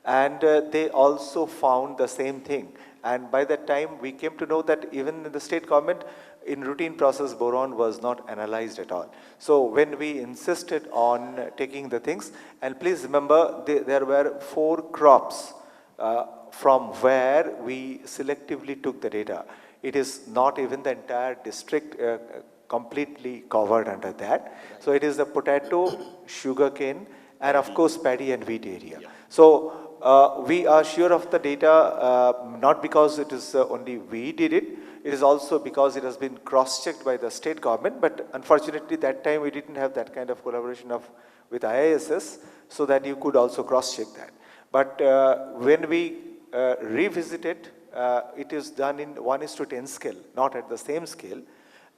and they also found the same thing. And by that time, we came to know that even in the state government, in routine process, boron was not analyzed at all. So when we insisted on taking the things, and please remember, there were 4 crops from where we selectively took the data. It is not even the entire district completely covered under that. So it is the potato, sugarcane, and of course paddy and wheat area. So we are sure of the data, not because it is only we did it, it is also because it has been cross-checked by the state government, but unfortunately that time we didn't have that kind of collaboration with IISS, so that you could also cross-check that. But when we revisited, it is done in 1:10 scale, not at the same scale.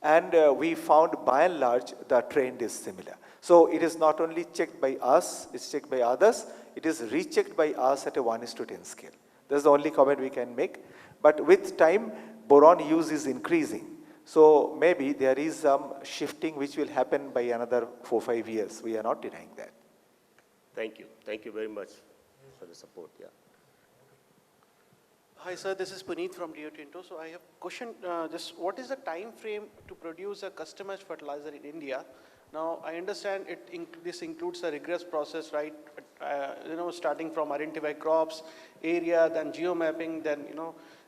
And we found by and large the trend is similar. So it is not only checked by us, it's checked by others, it is rechecked by us at a 1:10 scale. That's the only comment we can make. But with time, boron use is increasing. So maybe there is some shifting which will happen by another 4-5 years. We are not denying that. Thank you. Thank you very much for the support. Yeah. Hi sir, this is Puneet from Rio Tinto. So I have a question, just what is the time frame to produce a customized fertilizer in India? Now I understand this includes a rigorous process, right? Starting from identify crops, area, then geo-mapping, then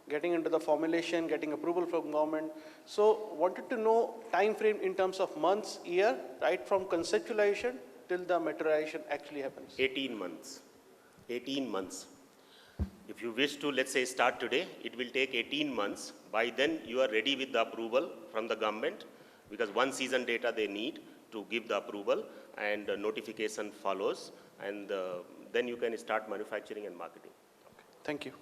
getting into the formulation, getting approval from government. So wanted to know time frame in terms of months, year, right from conceptualization till the materialization actually happens. 18 months. 18 months. If you wish to, let's say, start today, it will take 18 months. By then, you are ready with the approval from the government, because 1 season data they need to give the approval, and notification follows, and then you can start manufacturing and marketing. Okay. Thank you.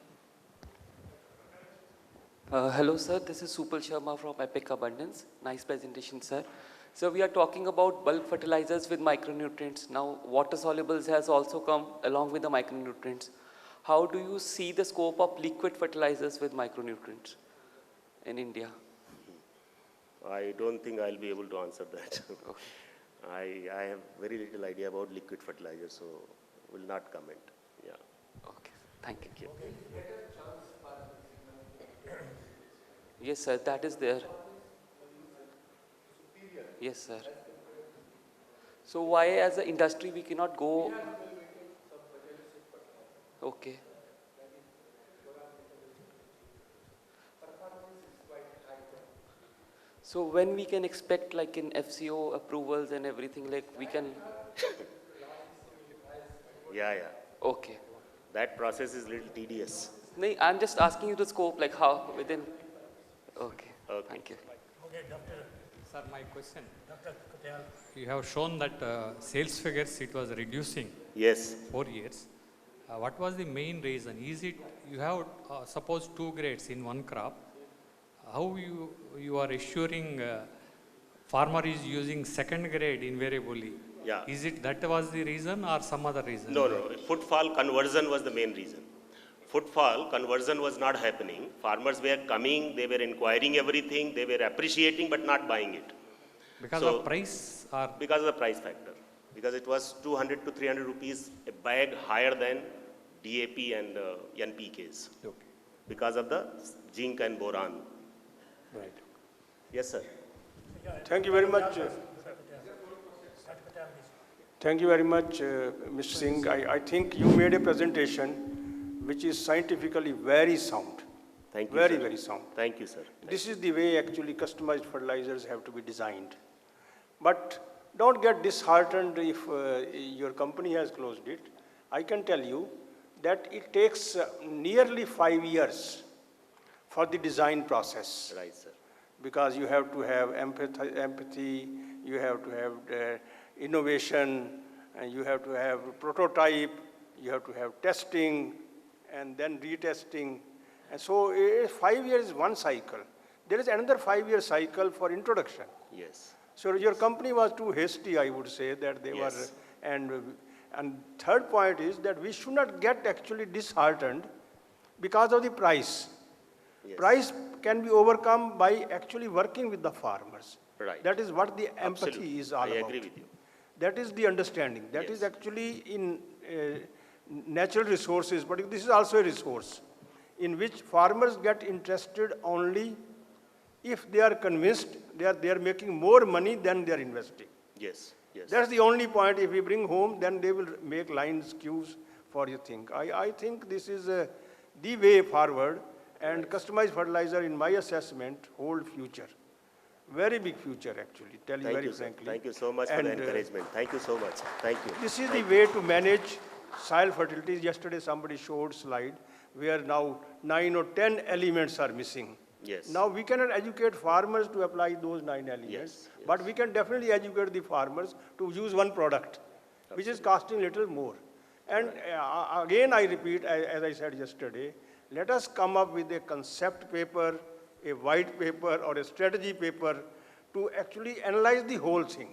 Hello, sir. This is Supal Sharma from Epic Abundance. Nice presentation, sir. So we are talking about bulk fertilizers with micronutrients. Now, water solubles has also come along with the micronutrients. How do you see the scope of liquid fertilizers with micronutrients in India? I don't think I'll be able to answer that. I have very little idea about liquid fertilizer, so will not comment. Yeah. Okay. Thank you. Yes, sir. That is there. Yes, sir. So why, as an industry, we cannot go? Okay. So when we can expect, like in FCO approvals and everything, like we can? Yeah. Okay. That process is a little tedious. No, I'm just asking you the scope, like how within. Okay. Thank you. Okay, Doctor. Sir, my question. Dr. Katyal, you have shown that sales figures, it was reducing. Yes. 4 years. What was the main reason? Is it, you have suppose 2 grades in one crop. How you are assuring farmer is using second grade invariably? Yeah. Is it that was the reason or some other reason? No. Footfall conversion was the main reason. Footfall conversion was not happening. Farmers were coming, they were inquiring everything, they were appreciating but not buying it. Because of price or? Because of the price factor. Because it was 200 to 300 rupees a bag higher than DAP and NPKs. Okay. Because of the zinc and boron. Right. Yes, sir. Thank you very much. Thank you very much, Mr. Singh. I think you made a presentation which is scientifically very sound. Thank you, very, sir. very sound. Thank you, sir. This is the way actually customized fertilizers have to be designed. But don't get disheartened if your company has closed it. I can tell you that it takes nearly 5 years for the design process. Right, sir. Because you have to have empathy, you have to have innovation, and you have to have prototype, you have to have testing, and then retesting. And so 5 years is one cycle. There is another 5-year cycle for introduction. Yes. So your company was too hasty, I would say, that they were, and third point is that we should not get actually disheartened because of the price. Yes. Price can be overcome by actually working with the farmers. Right. That is what the empathy Absolutely. is all about. I agree with you. That is the understanding. That Yes. is actually in natural resources, but this is also a resource in which farmers get interested only if they are convinced they are making more money than they are investing. Yes, yes. That's the only point. If we bring home, then they will make lines, queues for you think. I think this is the way forward, and customized fertilizer, in my assessment, hold future. Very big future, actually, tell you very frankly. Thank you so much for the encouragement. Thank you so much. Thank you. This is the way to manage soil fertility. Yesterday, somebody showed slide where now 9 or 10 elements are missing. Yes. Now, we cannot educate farmers to apply those 9 elements, Yes, yes. but we can definitely educate the farmers to use one product, which is costing little more. And again, I repeat, as I said yesterday, let us come up with a concept paper, a white paper, or a strategy paper to actually analyze the whole thing.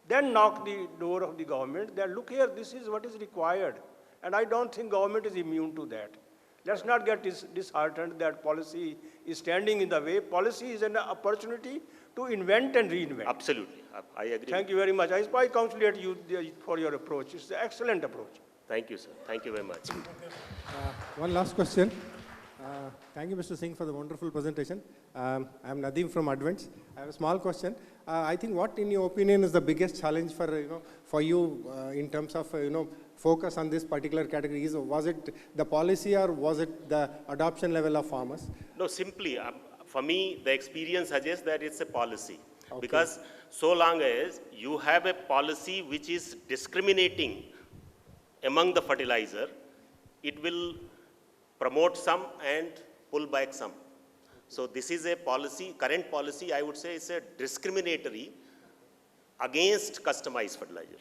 Then knock the door of the government that, look here, this is what is required. And I don't think government is immune to that. Let's not get disheartened that policy is standing in the way. Policy is an opportunity to invent and reinvent. Absolutely. I agree. Thank you very much. I congratulate you for your approach. It's an excellent approach. Thank you, sir. Thank you very much. One last question. Thank you, Mr. Singh, for the wonderful presentation. I'm Nadeem from Advents. I have a small question. I think what, in your opinion, is the biggest challenge for you in terms of focus on this particular category? Was it the policy, or was it the adoption level of farmers? No, simply, for me, the experience suggests that it's a policy. Okay. Because so long as you have a policy which is discriminating among the fertilizer, it will promote some and pull back some. So this is a policy, current policy, I would say, is a discriminatory against customized fertilizer.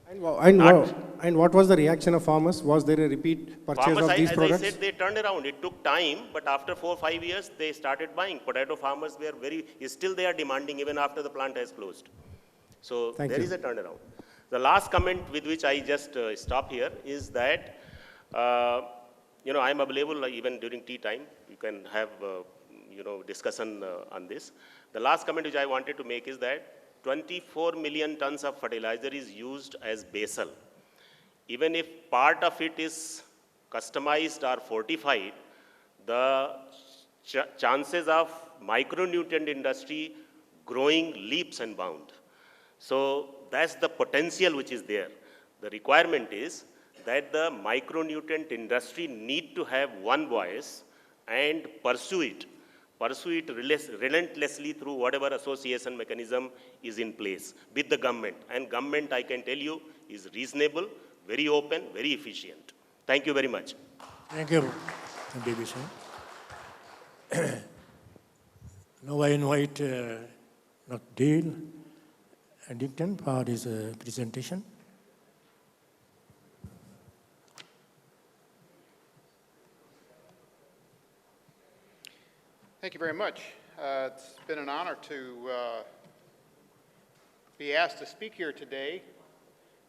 And what was the reaction of farmers? Was there a repeat purchase farmers, of these products? As I said, they turned around. It took time, but after 4 or 5 years, they started buying. Potato farmers were still they are demanding even after the plant has closed. So there is a turnaround. The last comment with which I just stop here is that, I'm available even during tea time. You can have, discussion on this. The last comment which I wanted to make is that 24 million tons of fertilizer is used as basal. Even if part of it is customized or fortified, the chances of micronutrient industry growing leaps and bounds. So that's the potential which is there. The requirement is that the micronutrient industry need to have one voice and pursue it relentlessly through whatever association mechanism is in place with the government. And government, I can tell you, is reasonable, very open, very efficient. Thank you very much. Thank you, Baby Singh. Now I invite Dr. Dale Addington for his presentation. Thank you very much. It's been an honor to be asked to speak here today,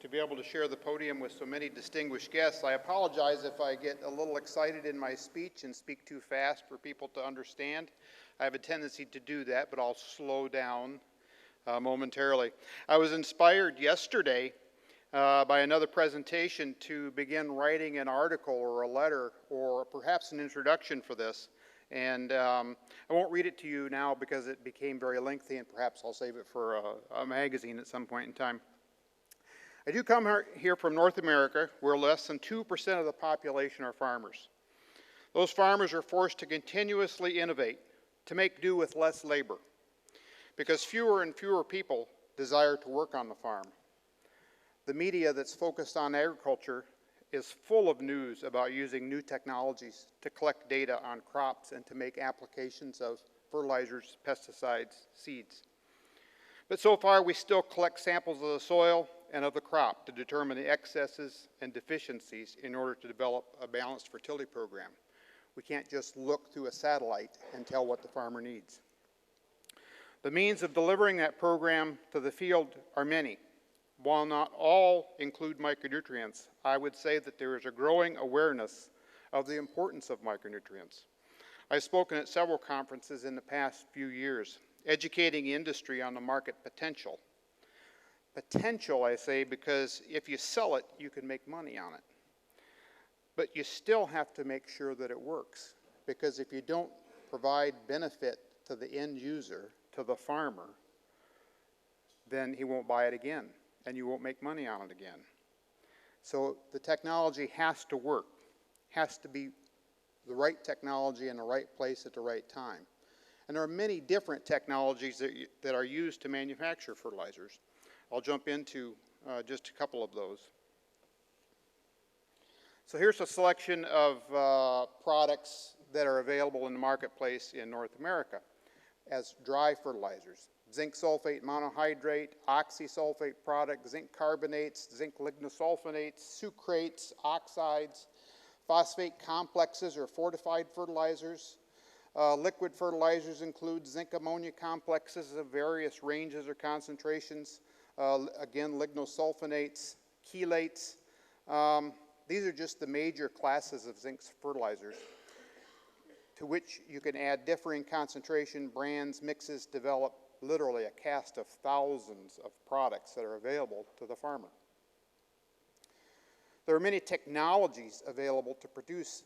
to be able to share the podium with so many distinguished guests. I apologize if I get a little excited in my speech and speak too fast for people to understand. I have a tendency to do that, but I'll slow down momentarily. I was inspired yesterday by another presentation to begin writing an article or a letter or perhaps an introduction for this. And I won't read it to you now because it became very lengthy, and perhaps I'll save it for a magazine at some point in time. I do come here from North America, where less than 2% of the population are farmers. Those farmers are forced to continuously innovate, to make do with less labor, because fewer and fewer people desire to work on the farm. The media that's focused on agriculture is full of news about using new technologies to collect data on crops and to make applications of fertilizers, pesticides, seeds. But so far, we still collect samples of the soil and of the crop to determine the excesses and deficiencies in order to develop a balanced fertility program. We can't just look through a satellite and tell what the farmer needs. The means of delivering that program to the field are many. While not all include micronutrients, I would say that there is a growing awareness of the importance of micronutrients. I've spoken at several conferences in the past few years, educating industry on the market potential. Potential, I say, because if you sell it, you can make money on it. But you still have to make sure that it works, because if you don't provide benefit to the end user, to the farmer, then he won't buy it again, and you won't make money on it again. So the technology has to work, has to be the right technology in the right place at the right time. And there are many different technologies that are used to manufacture fertilizers. I'll jump into just a couple of those. So here's a selection of products that are available in the marketplace in North America as dry fertilizers. Zinc sulfate monohydrate, oxysulfate product, zinc carbonates, zinc lignosulfonates, sucrates, oxides, phosphate complexes or fortified fertilizers. Liquid fertilizers include zinc ammonia complexes of various ranges or concentrations. Again, lignosulfonates, chelates. These are just the major classes of zinc fertilizers, to which you can add differing concentration, brands, mixes, develop literally a cast of thousands of products that are available to the farmer. There are many technologies available to produce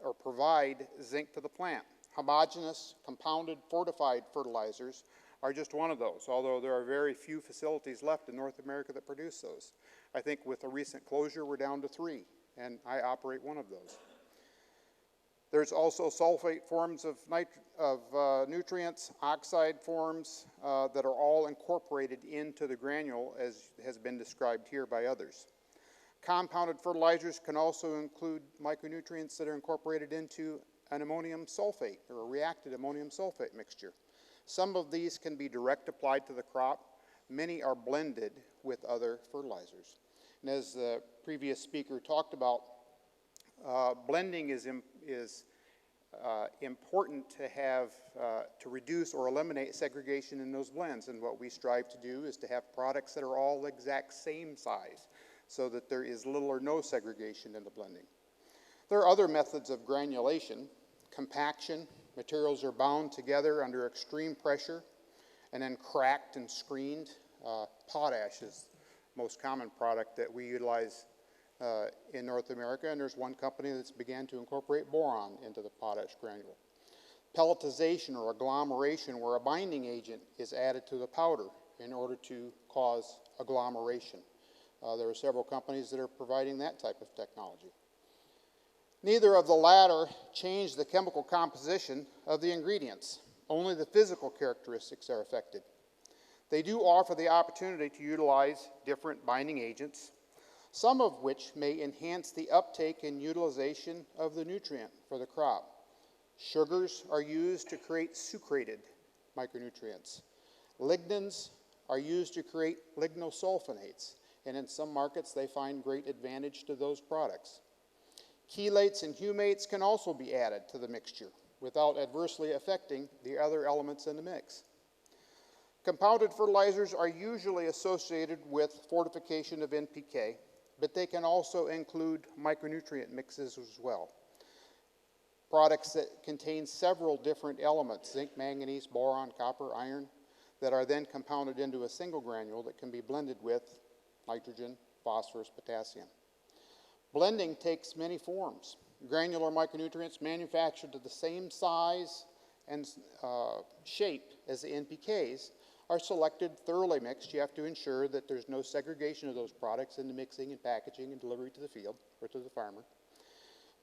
or provide zinc to the plant. Homogeneous, compounded, fortified fertilizers are just one of those, although there are very few facilities left in North America that produce those. I think with a recent closure, we're down to 3, and I operate one of those. There's also sulfate forms of nutrients, oxide forms that are all incorporated into the granule, as has been described here by others. Compounded fertilizers can also include micronutrients that are incorporated into an ammonium sulfate or a reacted ammonium sulfate mixture. Some of these can be direct applied to the crop. Many are blended with other fertilizers. And as the previous speaker talked about, blending is important to have, to reduce or eliminate segregation in those blends. And what we strive to do is to have products that are all the exact same size, so that there is little or no segregation in the blending. There are other methods of granulation. Compaction, materials are bound together under extreme pressure and then cracked and screened. Potash is the most common product that we utilize in North America, and there's one company that's began to incorporate boron into the potash granule. Pelletization or agglomeration, where a binding agent is added to the powder in order to cause agglomeration. There are several companies that are providing that type of technology. Neither of the latter change the chemical composition of the ingredients. Only the physical characteristics are affected. They do offer the opportunity to utilize different binding agents, some of which may enhance the uptake and utilization of the nutrient for the crop. Sugars are used to create sucrated micronutrients. Lignans are used to create lignosulfonates, and in some markets they find great advantage to those products. Chelates and humates can also be added to the mixture without adversely affecting the other elements in the mix. Compounded fertilizers are usually associated with fortification of NPK, but they can also include micronutrient mixes as well. Products that contain several different elements, zinc, manganese, boron, copper, iron, that are then compounded into a single granule that can be blended with nitrogen, phosphorus, potassium. Blending takes many forms. Granular micronutrients manufactured to the same size and shape as the NPKs are selected, thoroughly mixed. You have to ensure that there's no segregation of those products in the mixing and packaging and delivery to the field or to the farmer.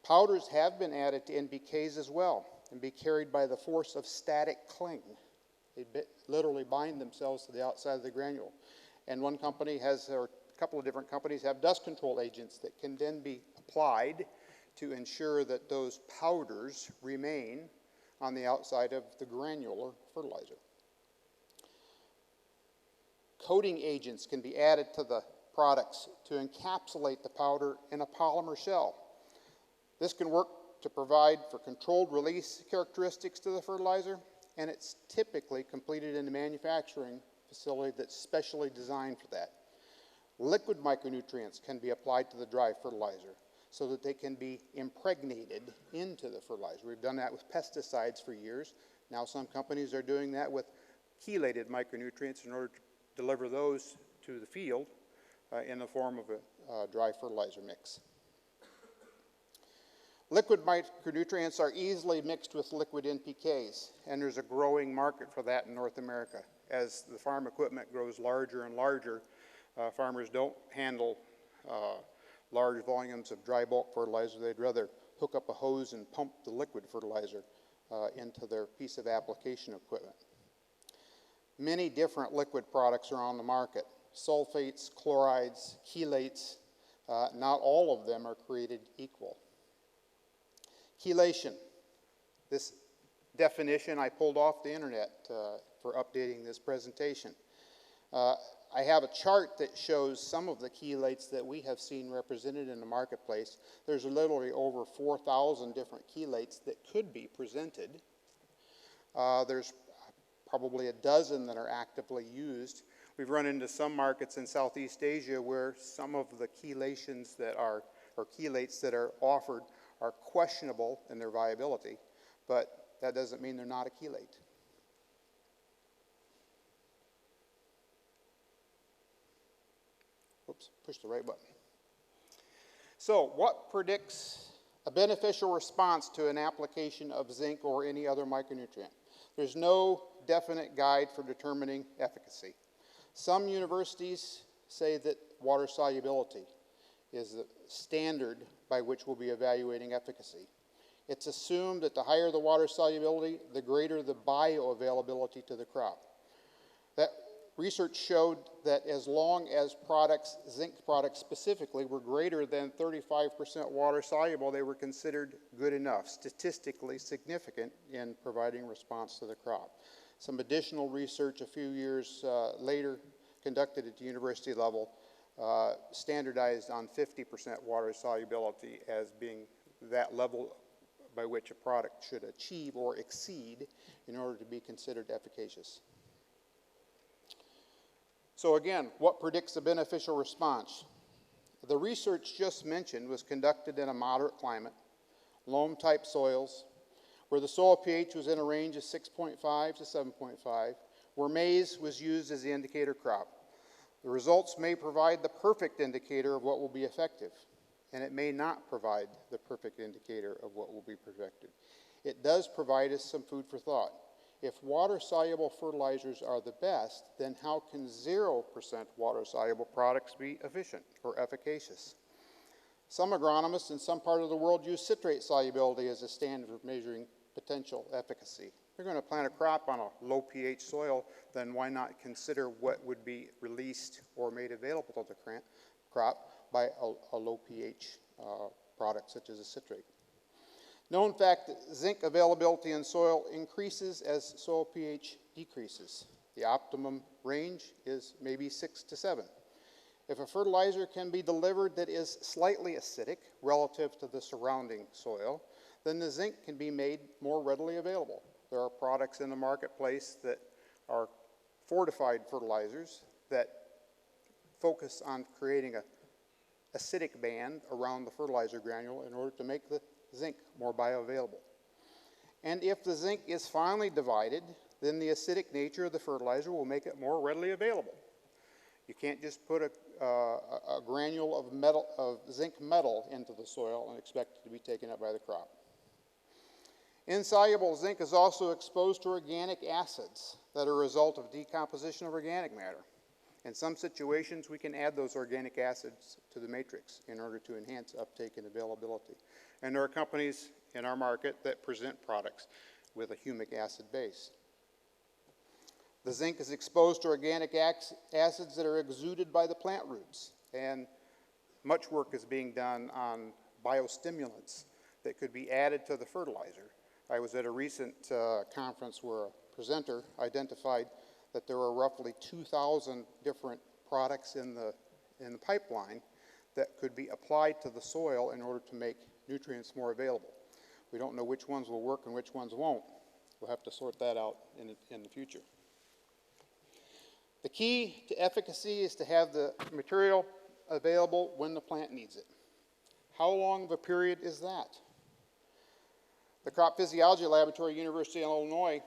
Powders have been added to NPKs as well and be carried by the force of static cling. They literally bind themselves to the outside of the granule. And one company has, or a couple of different companies have dust control agents that can then be applied to ensure that those powders remain on the outside of the granular fertilizer. Coating agents can be added to the products to encapsulate the powder in a polymer shell. This can work to provide for controlled release characteristics to the fertilizer, and it's typically completed in a manufacturing facility that's specially designed for that. Liquid micronutrients can be applied to the dry fertilizer so that they can be impregnated into the fertilizer. We've done that with pesticides for years. Now some companies are doing that with chelated micronutrients in order to deliver those to the field in the form of a dry fertilizer mix. Liquid micronutrients are easily mixed with liquid NPKs, and there's a growing market for that in North America. As the farm equipment grows larger and larger, farmers don't handle large volumes of dry bulk fertilizer. They'd rather hook up a hose and pump the liquid fertilizer into their piece of application equipment. Many different liquid products are on the market. Sulfates, chlorides, chelates, not all of them are created equal. Chelation. This definition I pulled off the internet for updating this presentation. I have a chart that shows some of the chelates that we have seen represented in the marketplace. There's literally over 4,000 different chelates that could be presented. There's probably a dozen that are actively used. We've run into some markets in Southeast Asia where some of the chelations that are, or chelates that are offered are questionable in their viability, but that doesn't mean they're not a chelate. Oops, push the right button. So, what predicts a beneficial response to an application of zinc or any other micronutrient? There's no definite guide for determining efficacy. Some universities say that water solubility is the standard by which we'll be evaluating efficacy. It's assumed that the higher the water solubility, the greater the bioavailability to the crop. That research showed that as long as products, zinc products specifically, were greater than 35% water soluble, they were considered good enough, statistically significant in providing response to the crop. Some additional research a few years later, conducted at the university level, standardized on 50% water solubility as being that level by which a product should achieve or exceed in order to be considered efficacious. So again, what predicts a beneficial response? The research just mentioned was conducted in a moderate climate, loam-type soils, where the soil pH was in a range of 6.5 to 7.5, where maize was used as the indicator crop. The results may provide the perfect indicator of what will be effective, and it may not provide the perfect indicator of what will be effective. It does provide us some food for thought. If water-soluble fertilizers are the best, then how can 0% water-soluble products be efficient or efficacious? Some agronomists in some part of the world use citrate solubility as a standard for measuring potential efficacy. If you're going to plant a crop on a low pH soil, then why not consider what would be released or made available to the crop by a low pH product such as a citrate. Known fact that zinc availability in soil increases as soil pH decreases. The optimum range is maybe 6 to 7. If a fertilizer can be delivered that is slightly acidic relative to the surrounding soil, then the zinc can be made more readily available. There are products in the marketplace that are fortified fertilizers that focus on creating an acidic band around the fertilizer granule in order to make the zinc more bioavailable. And if the zinc is finely divided, then the acidic nature of the fertilizer will make it more readily available. You can't just put a granule of zinc metal into the soil and expect it to be taken up by the crop. Insoluble zinc is also exposed to organic acids that are a result of decomposition of organic matter. In some situations, we can add those organic acids to the matrix in order to enhance uptake and availability. And there are companies in our market that present products with a humic acid base. The zinc is exposed to organic acids that are exuded by the plant roots, and much work is being done on biostimulants that could be added to the fertilizer. I was at a recent conference where a presenter identified that there were roughly 2,000 different products in the pipeline that could be applied to the soil in order to make nutrients more available. We don't know which ones will work and which ones won't. We'll have to sort that out in the future. The key to efficacy is to have the material available when the plant needs it. How long of a period is that? The Crop Physiology Laboratory, University of Illinois,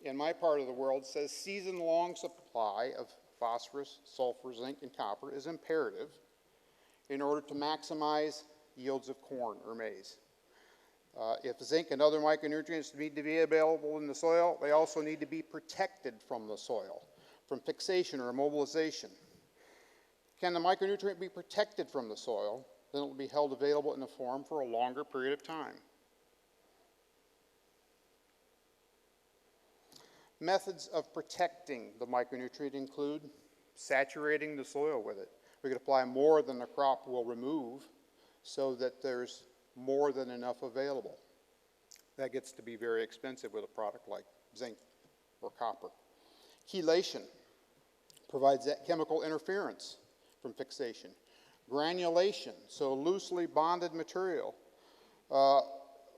in my part of the world, says season-long supply of phosphorus, sulfur, zinc, and copper is imperative in order to maximize yields of corn or maize. If zinc and other micronutrients need to be available in the soil, they also need to be protected from the soil, from fixation or immobilization. Can the micronutrient be protected from the soil? Then it will be held available in the form for a longer period of time. Methods of protecting the micronutrient include saturating the soil with it. We could apply more than the crop will remove so that there's more than enough available. That gets to be very expensive with a product like zinc or copper. Chelation provides that chemical interference from fixation. Granulation, so loosely bonded material,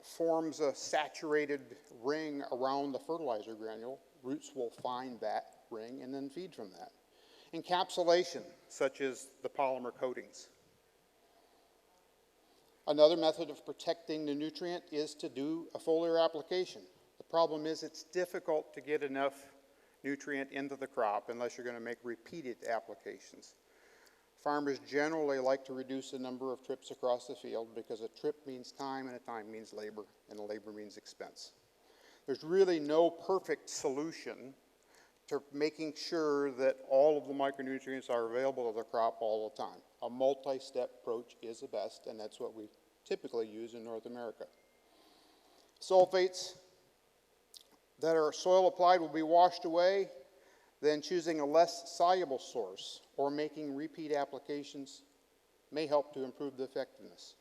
forms a saturated ring around the fertilizer granule. Roots will find that ring and then feed from that. Encapsulation, such as the polymer coatings. Another method of protecting the nutrient is to do a foliar application. The problem is it's difficult to get enough nutrient into the crop unless you're going to make repeated applications. Farmers generally like to reduce the number of trips across the field because a trip means time and a time means labor and a labor means expense. There's really no perfect solution to making sure that all of the micronutrients are available to the crop all the time. A multi-step approach is the best, and that's what we typically use in North America. Sulfates that are soil applied will be washed away, then choosing a less soluble source or making repeat applications may help to improve the effectiveness.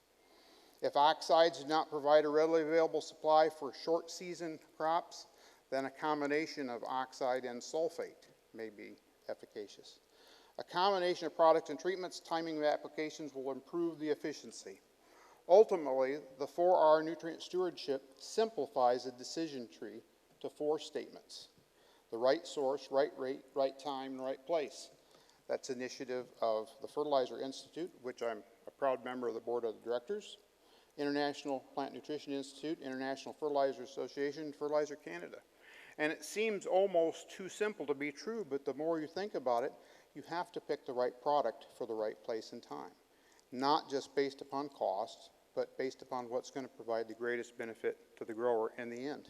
If oxides do not provide a readily available supply for short season crops, then a combination of oxide and sulfate may be efficacious. A combination of products and treatments, timing of applications will improve the efficiency. Ultimately, the 4R nutrient stewardship simplifies a decision tree to 4 statements: the right source, right rate, right time, and right place. That's an initiative of the Fertilizer Institute, which I'm a proud member of the board of directors, International Plant Nutrition Institute, International Fertilizer Association, Fertilizer Canada. And it seems almost too simple to be true, but the more you think about it, you have to pick the right product for the right place and time. Not just based upon cost, but based upon what's going to provide the greatest benefit to the grower in the end.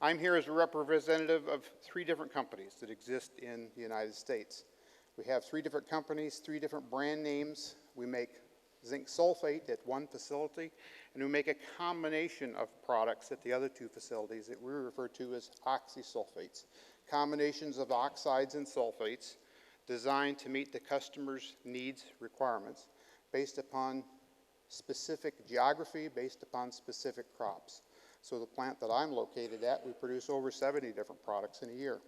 I'm here as a representative of 3 different companies that exist in the United States. We have 3 different companies, 3 different brand names. We make zinc sulfate at one facility, and we make a combination of products at the other 2 facilities that we refer to as oxysulfates. Combinations of oxides and sulfates designed to meet the customer's needs, requirements, based upon specific geography, based upon specific crops. So the plant that I'm located at, we produce over 70 different products in a year.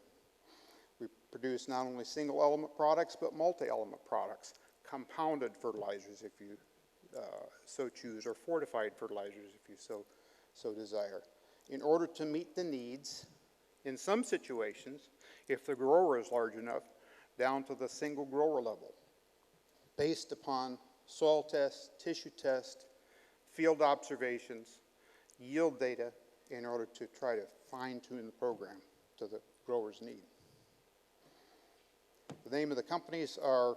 We produce not only single element products, but multi-element products, compounded fertilizers if you so choose, or fortified fertilizers if you so desire. In order to meet the needs, in some situations, if the grower is large enough, down to the single grower level, based upon soil tests, tissue tests, field observations, yield data, in order to try to fine-tune the program to the grower's need. The name of the companies are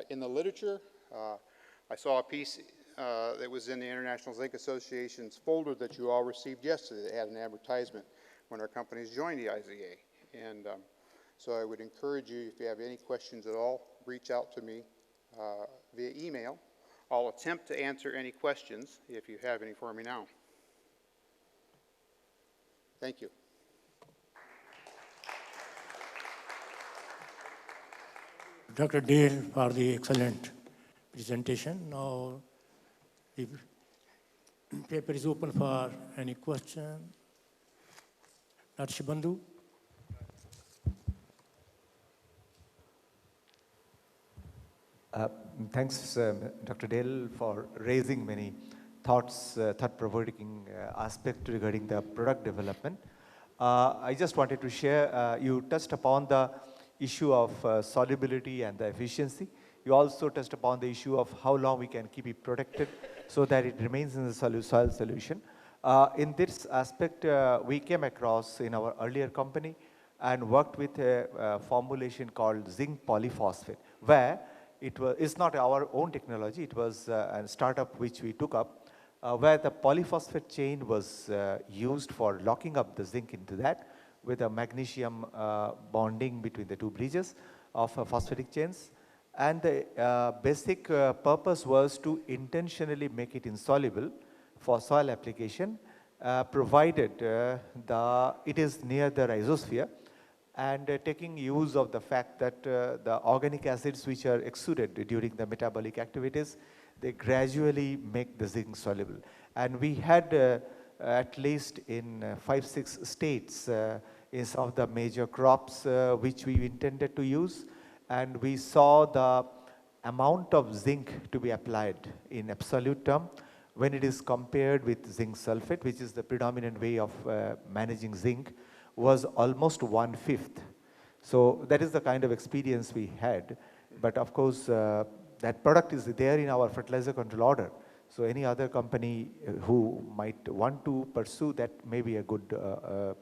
in the literature. I saw a piece that was in the International Zinc Association's folder that you all received yesterday that had an advertisement when our companies joined the IZA. And so I would encourage you, if you have any questions at all, reach out to me via email. I'll attempt to answer any questions if you have any for me now. Thank you. Dr. Dale for the excellent presentation. Now the paper is open for any question. Narsibandhu. Thanks, Dr. Dale, for raising many thoughts, thought-provoking aspect regarding the product development. I just wanted to share, you touched upon the issue of solubility and the efficiency. You also touched upon the issue of how long we can keep it protected so that it remains in the soil solution. In this aspect, we came across in our earlier company and worked with a formulation called zinc polyphosphate, where it's not our own technology, it was a startup which we took up. where the polyphosphate chain was used for locking up the zinc into that with a magnesium bonding between the two bridges of phosphatic chains. And the basic purpose was to intentionally make it insoluble for soil application, provided it is near the rhizosphere, and taking use of the fact that the organic acids which are exuded during the metabolic activities, they gradually make the zinc soluble. And we had at least in 5-6 states in some of the major crops which we intended to use, and we saw the amount of zinc to be applied in absolute term when it is compared with zinc sulfate, which is the predominant way of managing zinc, was almost 1/5. So that is the kind of experience we had. But of course, that product is there in our fertilizer control order. So any other company who might want to pursue that may be a good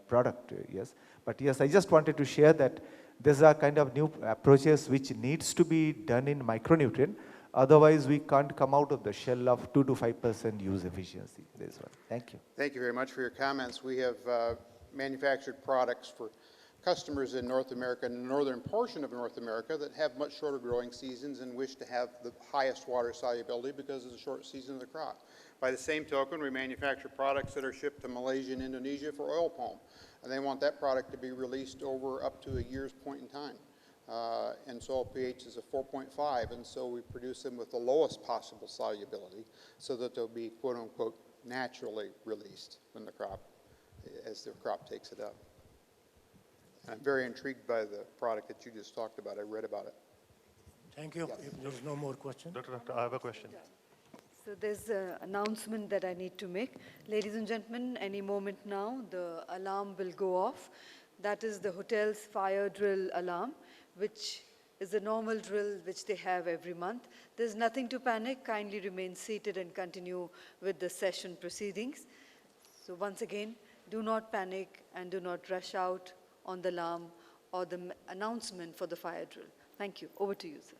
product, yes. But yes, I just wanted to share that these are kind of new approaches which needs to be done in micronutrient. Otherwise, we can't come out of the shell of 2 to 5% use efficiency. This one. Thank you. Thank you very much for your comments. We have manufactured products for customers in North America and the northern portion of North America that have much shorter growing seasons and wish to have the highest water solubility because of the short season of the crop. By the same token, we manufacture products that are shipped to Malaysia and Indonesia for oil palm, and they want that product to be released over up to a year's point in time. And soil pH is a 4.5, and so we produce them with the lowest possible solubility so that they'll be quote unquote naturally released when the crop, as the crop takes it up. I'm very intrigued by the product that you just talked about. I read about it. Thank you. Yes. If there's no more questions. Doctor, I have a question. So there's an announcement that I need to make. Ladies and gentlemen, any moment now, the alarm will go off. That is the hotel's fire drill alarm, which is a normal drill which they have every month. There's nothing to panic. Kindly remain seated and continue with the session proceedings. So once again, do not panic and do not rush out on the alarm or the announcement for the fire drill. Thank you. Over to you, sir.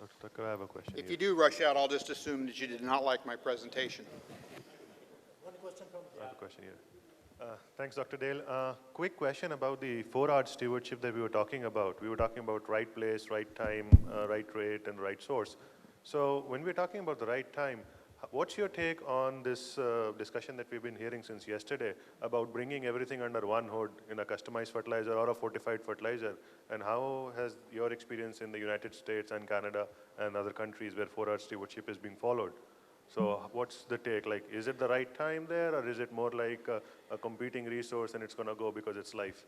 Dr. Thakkar, I have a question. If you do rush out, I'll just assume that you did not like my presentation. One question from I have a question here. Thanks, Dr. Dale. Quick question about the 4R stewardship that we were talking about. We were talking about right place, right time, right rate, and right source. So when we're talking about the right time, what's your take on this discussion that we've been hearing since yesterday about bringing everything under one hood in a customized fertilizer or a fortified fertilizer? And how has your experience in the United States and Canada and other countries where 4R stewardship is being followed? So what's the take? Like, is it the right time there, or is it more like a competing resource and it's going to go because it's life?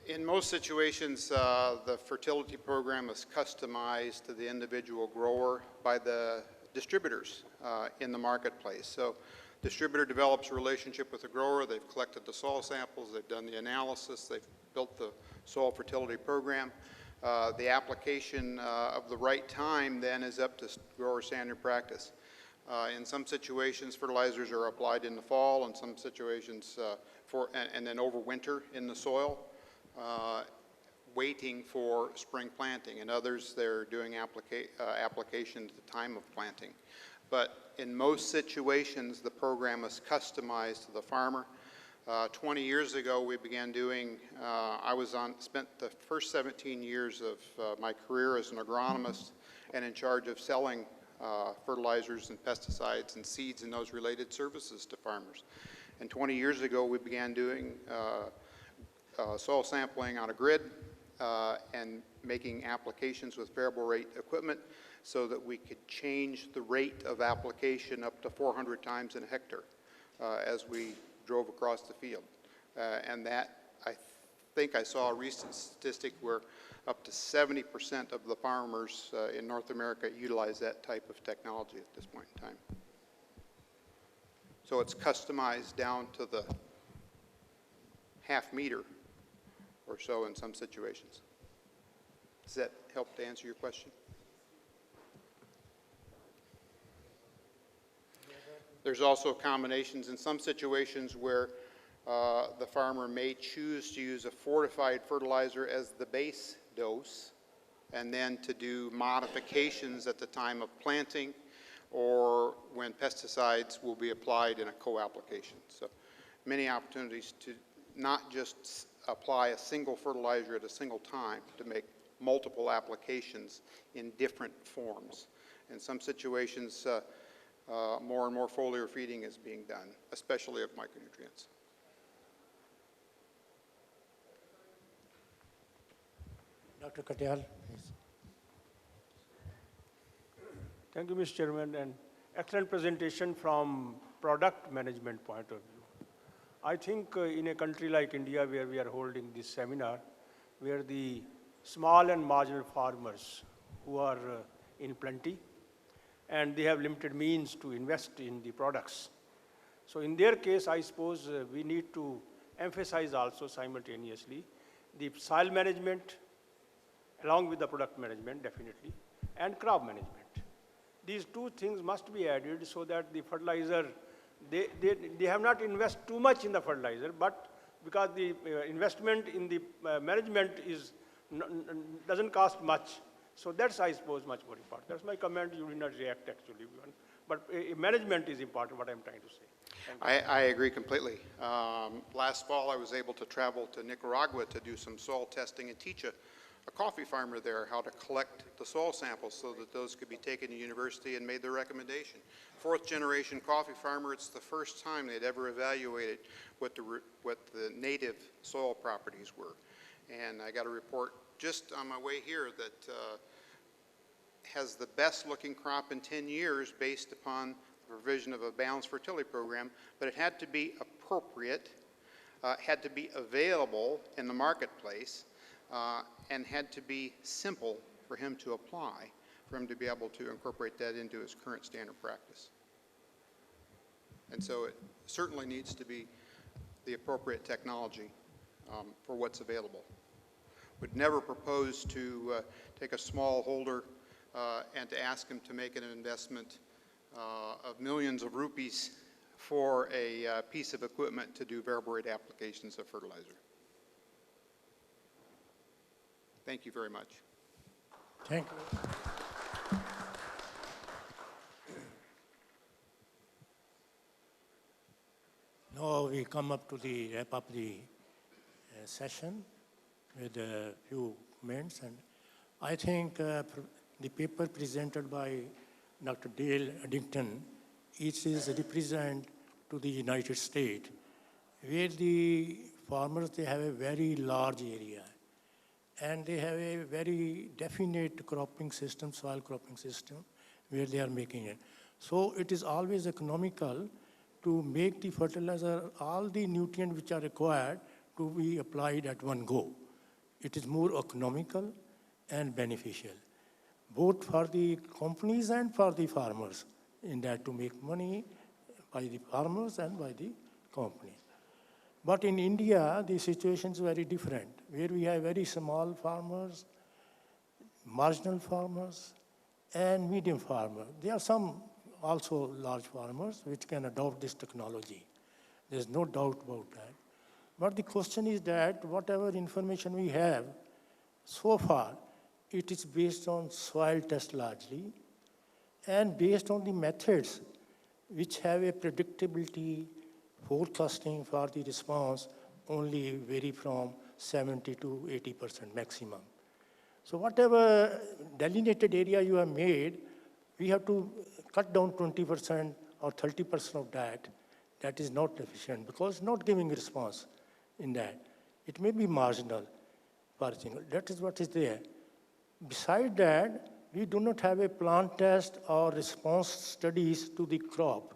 In most situations, the fertility program is customized to the individual grower by the distributors in the marketplace. So distributor develops a relationship with the grower, they've collected the soil samples, they've done the analysis, they've built the soil fertility program. The application of the right time then is up to grower standard practice. In some situations, fertilizers are applied in the fall, in some situations and then over winter in the soil, waiting for spring planting. In others, they're doing application at the time of planting. But in most situations, the program is customized to the farmer. 20 years ago, we began doing, spent the first 17 years of my career as an agronomist and in charge of selling fertilizers and pesticides and seeds and those related services to farmers. And 20 years ago, we began doing soil sampling on a grid and making applications with variable rate equipment so that we could change the rate of application up to 400 times in a hectare as we drove across the field. And that, I think I saw a recent statistic where up to 70% of the farmers in North America utilize that type of technology at this point in time. So it's customized down to the half meter or so in some situations. Does that help to answer your question? There's also combinations in some situations where the farmer may choose to use a fortified fertilizer as the base dose and then to do modifications at the time of planting or when pesticides will be applied in a co-application. So many opportunities to not just apply a single fertilizer at a single time, to make multiple applications in different forms. In some situations, more and more foliar feeding is being done, especially of micronutrients. Dr. Katyal, please. Thank you, Mr. Chairman, and excellent presentation from product management point of view. I think in a country like India, where we are holding this seminar, where the small and marginal farmers who are in plenty, and they have limited means to invest in the products. So in their case, I suppose we need to emphasize also simultaneously the soil management, along with the product management, definitely, and crop management. These two things must be added so that the fertilizer, they have not invested too much in the fertilizer, but because the investment in the management is doesn't cost much. So that's, I suppose, much more important. That's my comment. You did not react, actually. But management is important, what I'm trying to say. I agree completely. Last fall, I was able to travel to Nicaragua to do some soil testing and teach a coffee farmer there how to collect the soil samples so that those could be taken to university and made their recommendation. Fourth generation coffee farmer, it's the first time they'd ever evaluated what the native soil properties were. And I got a report just on my way here that has the best looking crop in 10 years based upon the provision of a balanced fertility program, but it had to be appropriate, had to be available in the marketplace, and had to be simple for him to apply, for him to be able to incorporate that into his current standard practice. And so it certainly needs to be the appropriate technology for what's available. Would never propose to take a smallholder and to ask him to make an investment of millions of rupees for a piece of equipment to do variable rate applications of fertilizer. Thank you very much. Thank you. Now we come up to the wrap up the session with a few comments, and I think the paper presented by Dr. Dale Addington, it is represent to the United States, where the farmers, they have a very large area, and they have a very definite cropping system, soil cropping system, where they are making it. So it is always economical to make the fertilizer, all the nutrients which are required to be applied at one go. It is more economical and beneficial, both for the companies and for the farmers, in that to make money by the farmers and by the company. But in India, the situation is very different, where we have very small farmers, marginal farmers, and medium farmers. There are some also large farmers which can adopt this technology. There's no doubt about that. But the question is that whatever information we have so far, it is based on soil test largely, and based on the methods which have a predictability, forecasting for the response only vary from 70 to 80% maximum. So whatever delineated area you have made, we have to cut down 20% or 30% of that. That is not efficient because not giving response in that. It may be marginal, for single. That is what is there. Beside that, we do not have a plant test or response studies to the crop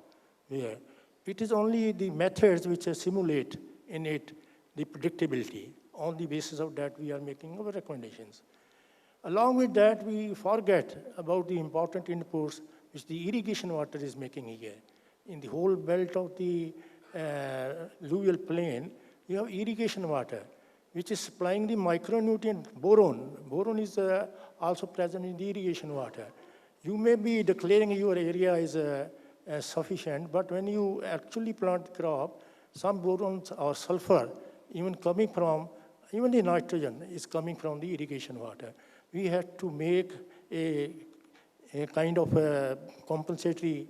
here. It is only the methods which simulate in it the predictability. On the basis of that, we are making our recommendations. Along with that, we forget about the important inputs which the irrigation water is making here. In the whole belt of the alluvial plain, you have irrigation water, which is supplying the micronutrient boron. Boron is also present in the irrigation water. You may be declaring your area is sufficient, but when you actually plant the crop, some borons or sulfur, even the nitrogen is coming from the irrigation water. We had to make a a kind of a compensatory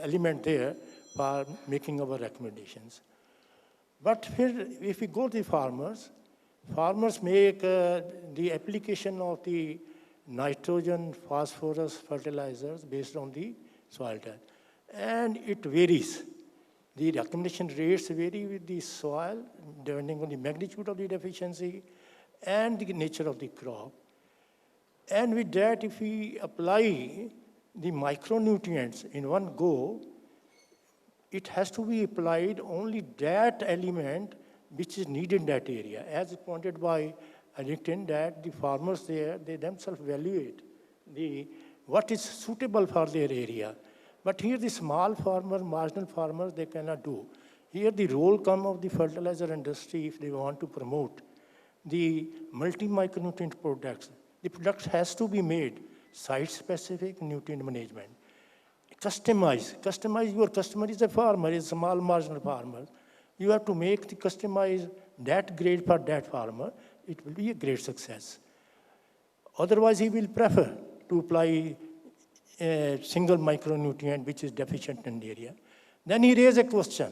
element there for making our recommendations. But if we go to the farmers, farmers make the application of the nitrogen, phosphorus fertilizers based on the soil type. And it varies. The recommendation rates vary with the soil, depending on the magnitude of the deficiency and the nature of the crop. And with that, if we apply the micronutrients in one go, it has to be applied only that element which is needed in that area. As pointed by Valedictory, that the farmers there, they themselves evaluate what is suitable for their area. But here the small farmer, marginal farmers, they cannot do. Here the role comes of the fertilizer industry if they want to promote the multi-micronutrient products. The product has to be made site-specific nutrient management. Customize your customer is a farmer, is a small marginal farmer. You have to make the customize that grade for that farmer. It will be a great success. Otherwise, he will prefer to apply a single micronutrient which is deficient in the area. Then he raises a question,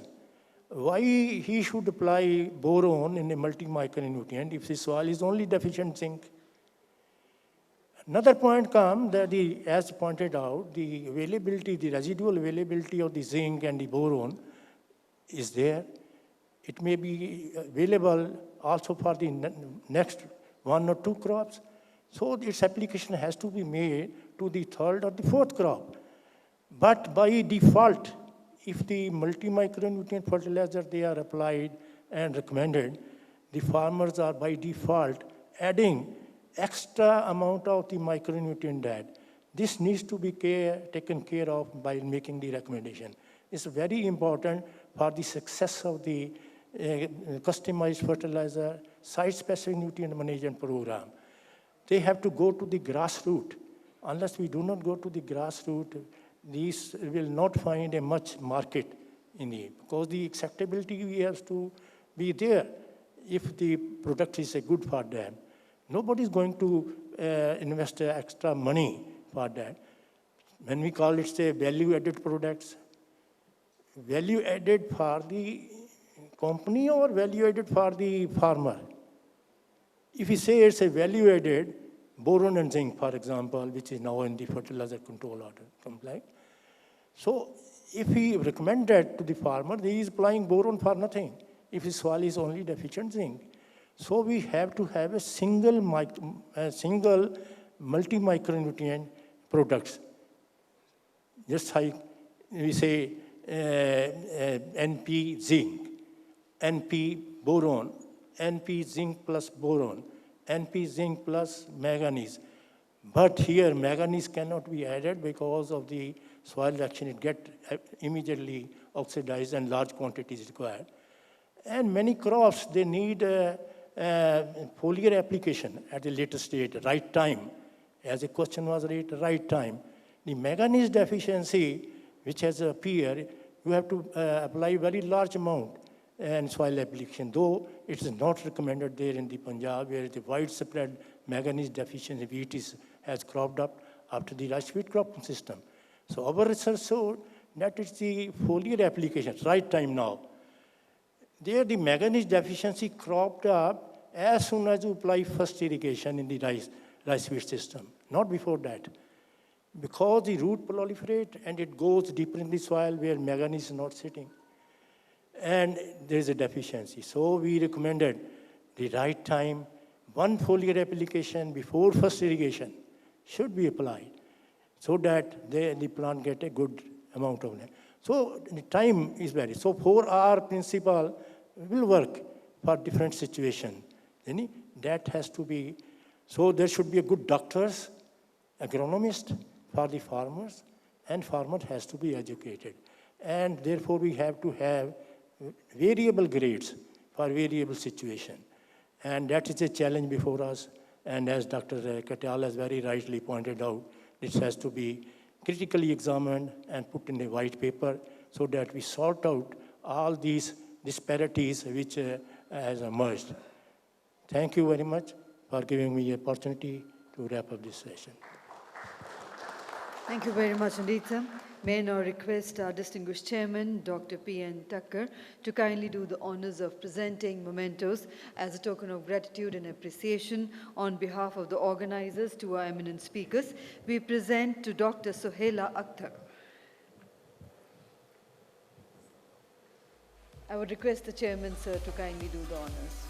why he should apply boron in a multi-micronutrient if the soil is only deficient zinc? Another point comes that as pointed out, the availability, the residual availability of the zinc and the boron is there. It may be available also for the next 1 or 2 crops. So its application has to be made to the 3rd or the 4th crop. But by default, if the multi-micronutrient fertilizer they are applied and recommended, the farmers are by default adding extra amount of the micronutrient that. This needs to be taken care of by making the recommendation. It's very important for the success of the customized fertilizer, site-specific nutrient management program. They have to go to the grassroots. Unless we do not go to the grassroots, these will not find a much market in it, because the acceptability has to be there if the product is good for them. Nobody is going to invest extra money for that. When we call it, say, value-added products, value-added for the company or value-added for the farmer? If we say it's a value-added, boron and zinc, for example, which is now in the fertilizer control order compliant. So if we recommend that to the farmer, he is applying boron for nothing if his soil is only deficient zinc. So we have to have a single multi-micronutrient products. Just like we say NP zinc, NP boron, NP zinc plus boron, NP zinc plus manganese. But here manganese cannot be added because of the soil reaction. It gets immediately oxidized and large quantities required. And many crops, they need foliar application at the later stage, right time. As the question was raised, right time. The manganese deficiency, which has appeared, you have to apply very large amount in soil application, though it is not recommended there in the Punjab, where the widespread manganese deficiency wheat has cropped up after the rice wheat cropping system. So our research showed that it's the foliar application, right time now. There the manganese deficiency cropped up as soon as you apply first irrigation in the rice wheat system, not before that. Because the root proliferate and it goes deeper in the soil where manganese is not sitting. And there is a deficiency. So we recommended the right time, one foliar application before first irrigation should be applied so that the plant get a good amount of it. So the time is very. So 4R principle will work for different situations. That has to be, so there should be a good doctors, agronomist for the farmers, and farmer has to be educated. And therefore we have to have variable grades for variable situation. And that is a challenge before us. And as Dr. Katyal has very rightly pointed out, this has to be critically examined and put in a white paper so that we sort out all these disparities which has emerged. Thank you very much for giving me the opportunity to wrap up this session. Thank you very much indeed, sir. May I now request our distinguished chairman, Dr. P.N. Thakkar, to kindly do the honors of presenting mementos as a token of gratitude and appreciation on behalf of the organizers to our eminent speakers. We present to Dr. Sohela Akhtar. I would request the chairman, sir, to kindly do the honors.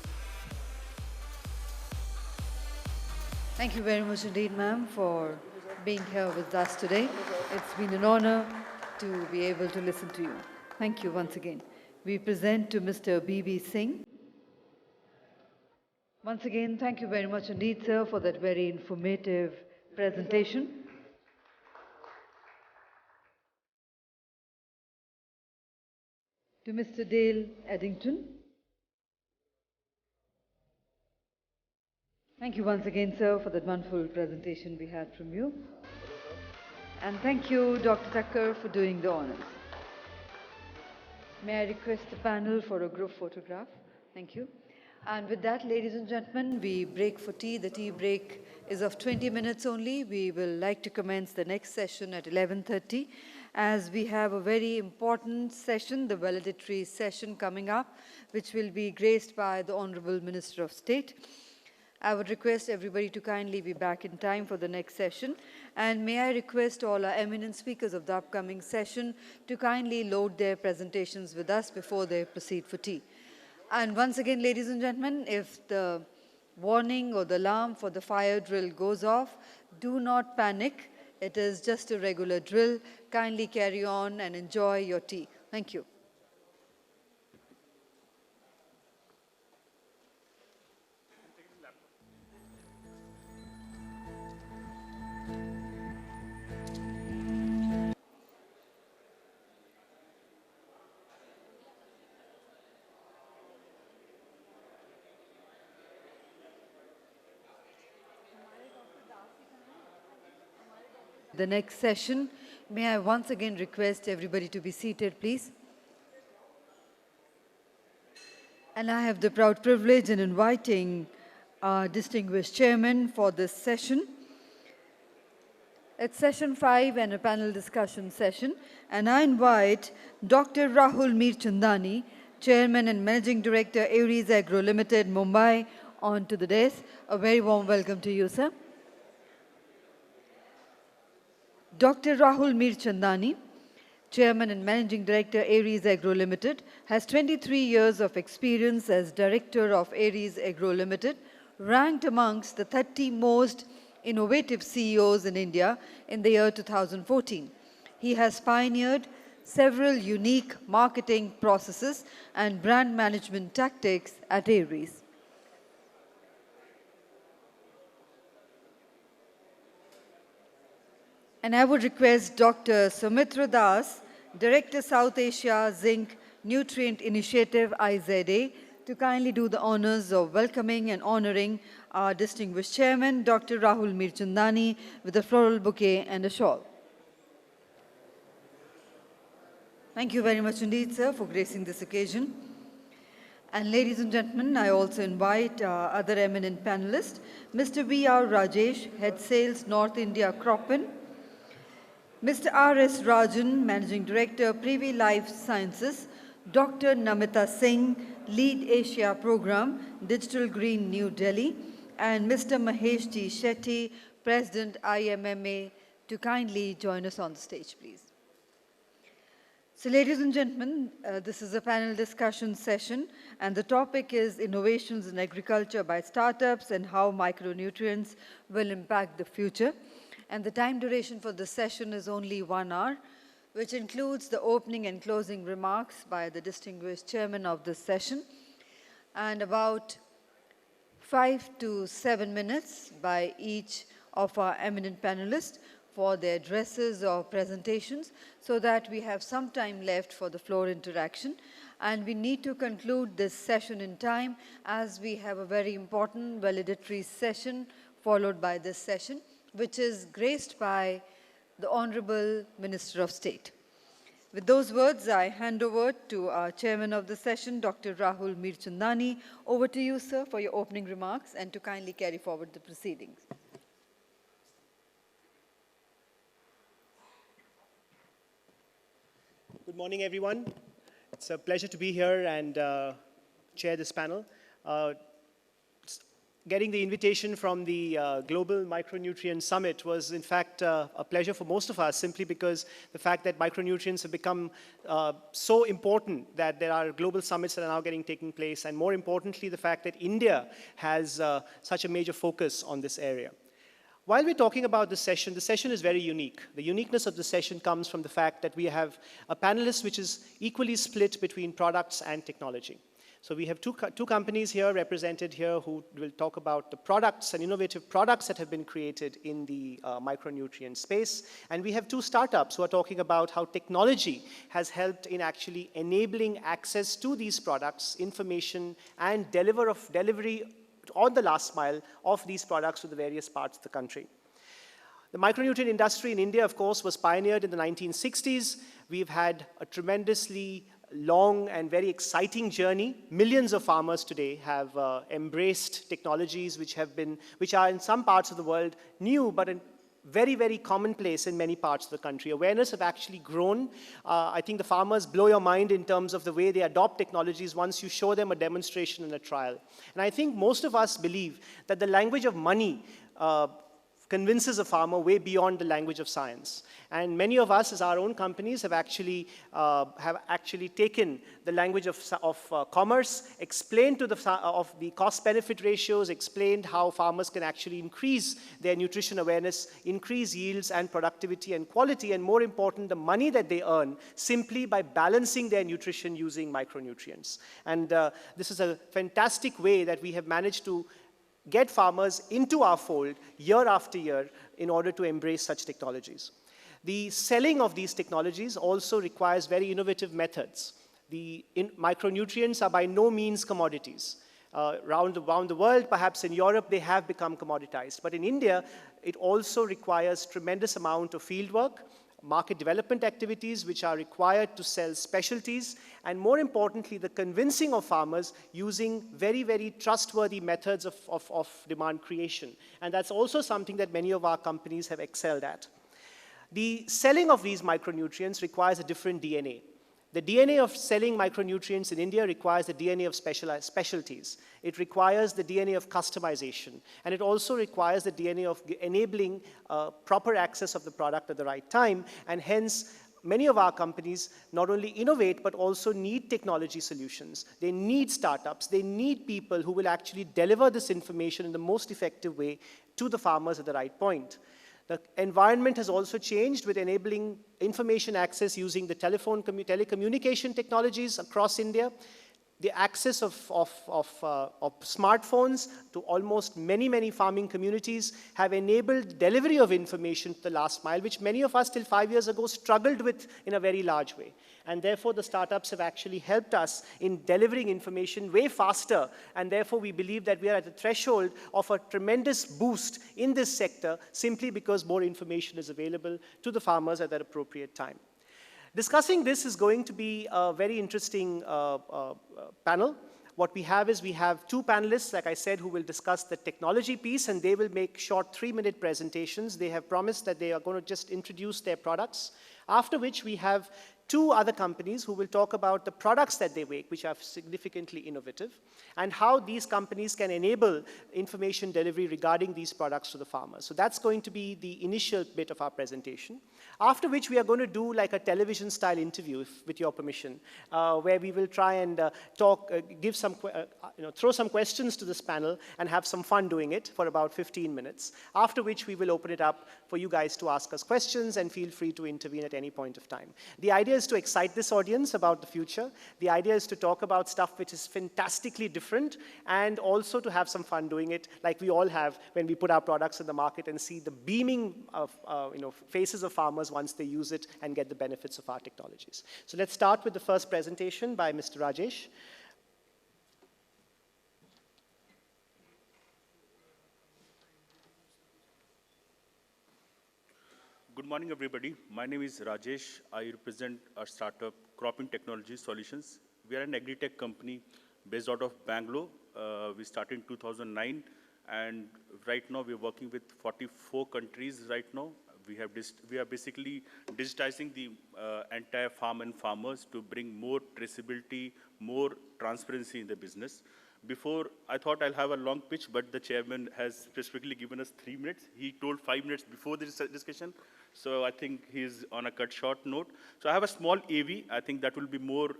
Thank you very much indeed, ma'am, for being here with us today. It's been an honor to be able to listen to you. Thank you once again. We present to Mr. B.B. Singh. Once again, thank you very much indeed, sir, for that very informative presentation. To Mr. Dale Eddington. Thank you once again, sir, for that wonderful presentation we had from you. And thank you, Dr. Thakkar, for doing the honors. May I request the panel for a group photograph? Thank you. And with that, ladies and gentlemen, we break for tea. The tea break is of 20 minutes only. We will like to commence the next session at 11:30, as we have a very important session, the valedictory session coming up, which will be graced by the Honorable Minister of State. I would request everybody to kindly be back in time for the next session. And may I request all our eminent speakers of the upcoming session to kindly load their presentations with us before they proceed for tea. And once again, ladies and gentlemen, if the warning or the alarm for the fire drill goes off, do not panic. It is just a regular drill. Kindly carry on and enjoy your tea. Thank you. The next session, may I once again request everybody to be seated, please. And I have the proud privilege in inviting our distinguished chairman for this session. It's session 5 and a panel discussion session. And I invite Dr. Rahul Mirchandani, Chairman and Managing Director, Aries Agro Limited, Mumbai, onto the desk. A very warm welcome to you, sir. Dr. Rahul Mirchandani, Chairman and Managing Director, Aries Agro Limited, has 23 years of experience as Director of Aries Agro Limited, ranked amongst the 30 most innovative CEOs in India in the year 2014. He has pioneered several unique marketing processes and brand management tactics at Aries. And I would request Dr. Sumitra Das, Director South Asia Zinc Nutrient Initiative IZA, to kindly do the honors of welcoming and honoring our distinguished chairman, Dr. Rahul Mirchandani, with a floral bouquet and a shawl. Thank you very much indeed, sir, for gracing this occasion. And ladies and gentlemen, I also invite our other eminent panelists, Mr. V.R. Rajesh, Head Sales, North India Cropin, Mr. R.S. Rajan, Managing Director, Privi Life Sciences, Dr. Namita Singh, Lead Asia Program, Digital Green New Delhi, and Mr. Mahesh T. Shetty, President IMMA, to kindly join us on the stage, please. So ladies and gentlemen, this is a panel discussion session, and the topic is innovations in agriculture by startups and how micronutrients will impact the future. And the time duration for this session is only 1 hour, which includes the opening and closing remarks by the distinguished chairman of this session, and about 5 to 7 minutes by each of our eminent panelists for their addresses or presentations, so that we have some time left for the floor interaction. And we need to conclude this session in time, as we have a very important valedictory session followed by this session, which is graced by the Honorable Minister of State. With those words, I hand over to our chairman of the session, Dr. Rahul Mirchandani. Over to you, sir, for your opening remarks and to kindly carry forward the proceedings. Good morning, everyone. It's a pleasure to be here and chair this panel. Getting the invitation from the Global Micronutrient Summit was, in fact, a pleasure for most of us, simply because the fact that micronutrients have become so important that there are global summits that are now taking place, and more importantly, the fact that India has such a major focus on this area. While we're talking about the session is very unique. The uniqueness of the session comes from the fact that we have a panelist which is equally split between products and technology. So we have two companies here represented here who will talk about the products and innovative products that have been created in the micronutrient space. And we have two startups who are talking about how technology has helped in actually enabling access to these products, information, and delivery on the last mile of these products to the various parts of the country. The micronutrient industry in India, of course, was pioneered in the 1960s. We've had a tremendously long and very exciting journey. Millions of farmers today have embraced technologies which are in some parts of the world new, but very, very commonplace in many parts of the country. Awareness have actually grown. I think the farmers blow your mind in terms of the way they adopt technologies once you show them a demonstration and a trial. And I think most of us believe that the language of money convinces a farmer way beyond the language of science. And many of us, as our own companies, have actually taken the language of commerce, explained to the cost-benefit ratios, explained how farmers can actually increase their nutrition awareness, increase yields and productivity and quality, and more important, the money that they earn simply by balancing their nutrition using micronutrients. And this is a fantastic way that we have managed to get farmers into our fold year after year in order to embrace such technologies. The selling of these technologies also requires very innovative methods. The micronutrients are by no means commodities. Around the world, perhaps in Europe, they have become commoditized. But in India, it also requires tremendous amount of field work, market development activities which are required to sell specialties, and more importantly, the convincing of farmers using very, very trustworthy methods of demand creation. And that's also something that many of our companies have excelled at. The selling of these micronutrients requires a different DNA. The DNA of selling micronutrients in India requires the DNA of specialties. It requires the DNA of customization. And it also requires the DNA of enabling proper access of the product at the right time. And hence, many of our companies not only innovate, but also need technology solutions. They need startups. They need people who will actually deliver this information in the most effective way to the farmers at the right point. The environment has also changed with enabling information access using the telecommunication technologies across India. The access of smartphones to almost many farming communities have enabled delivery of information to the last mile, which many of us till 5 years ago struggled with in a very large way. And therefore, the startups have actually helped us in delivering information way faster. And therefore, we believe that we are at the threshold of a tremendous boost in this sector simply because more information is available to the farmers at that appropriate time. Discussing this is going to be a very interesting panel. What we have is we have two panelists, like I said, who will discuss the technology piece, and they will make short 3-minute presentations. They have promised that they are going to just introduce their products, after which we have two other companies who will talk about the products that they make, which are significantly innovative, and how these companies can enable information delivery regarding these products to the farmers. So that's going to be the initial bit of our presentation. After which we are going to do like a television-style interview, with your permission, where we will try and give some, throw some questions to this panel and have some fun doing it for about 15 minutes. After which we will open it up for you guys to ask us questions and feel free to intervene at any point of time. The idea is to excite this audience about the future. The idea is to talk about stuff which is fantastically different, and also to have some fun doing it, like we all have when we put our products in the market and see the beaming of faces of farmers once they use it and get the benefits of our technologies. So let's start with the first presentation by Mr. Rajesh. Good morning, everybody. My name is Rajesh. I represent our startup, Cropping Technology Solutions. We are an agri-tech company based out of Bangalore. We started in 2009, and right now we're working with 44 countries right now. we are basically digitizing the entire farm and farmers to bring more traceability, more transparency in the business. Before, I thought I'll have a long pitch, but the chairman has specifically given us 3 minutes. He told 5 minutes before the discussion, so I think he's on a cut short note. So I have a small AV. I think that will be more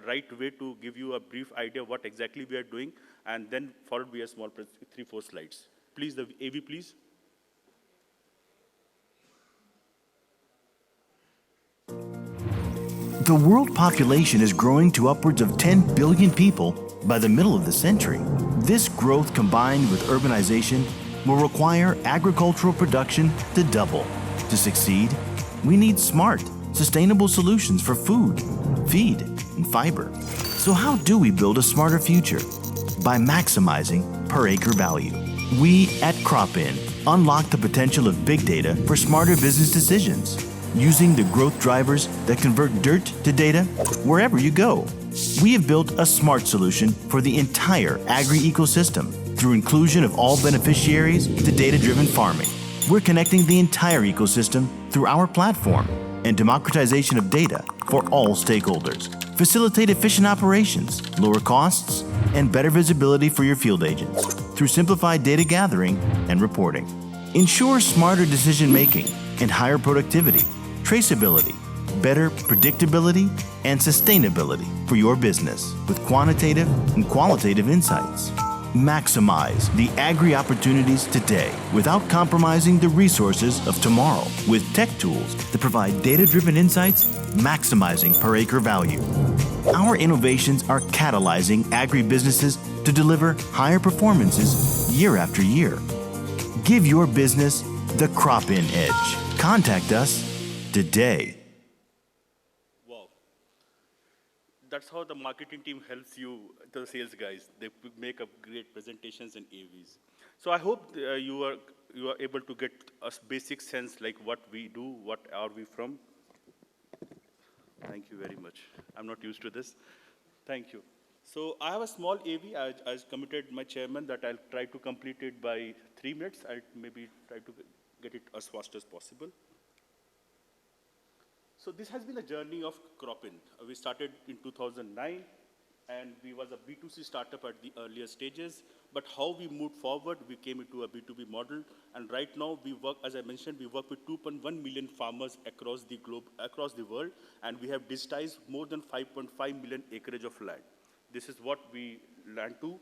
right way to give you a brief idea of what exactly we are doing, and then followed by a small 3-4 slides. Please, the AV, please. The world population is growing to upwards of 10 billion people by the middle of the century. This growth, combined with urbanization, will require agricultural production to double. To succeed, we need smart, sustainable solutions for food, feed, and fiber. So how do we build a smarter future? By maximizing per acre value. We at CropIn unlock the potential of big data for smarter business decisions, using the growth drivers that convert dirt to data wherever you go. We have built a smart solution for the entire agri-ecosystem through inclusion of all beneficiaries to data-driven farming. We're connecting the entire ecosystem through our platform and democratization of data for all stakeholders. Facilitate efficient operations, lower costs, and better visibility for your field agents through simplified data gathering and reporting. Ensure smarter decision-making and higher productivity, traceability, better predictability, and sustainability for your business with quantitative and qualitative insights. Maximize the agri-opportunities today without compromising the resources of tomorrow with tech tools that provide data-driven insights, maximizing per acre value. Our innovations are catalyzing agri-businesses to deliver higher performances year after year. Give your business the CropIn edge. Contact us today. Wow. That's how the marketing team helps you, the sales guys. They make up great presentations and AVs. So I hope you are able to get a basic sense like what we do, what are we from. Thank you very much. I'm not used to this. Thank you. So I have a small AV. I committed my chairman that I'll try to complete it by 3 minutes. I'll maybe try to get it as fast as possible. So this has been a journey of CropIn. We started in 2009, and we was a B2C startup at the earlier stages. But how we moved forward, we came into a B2B model. And right now, we work, as I mentioned, we work with 2.1 million farmers across the globe, across the world. And we have digitized more than 5.5 million acreage of land. This is what we learned to.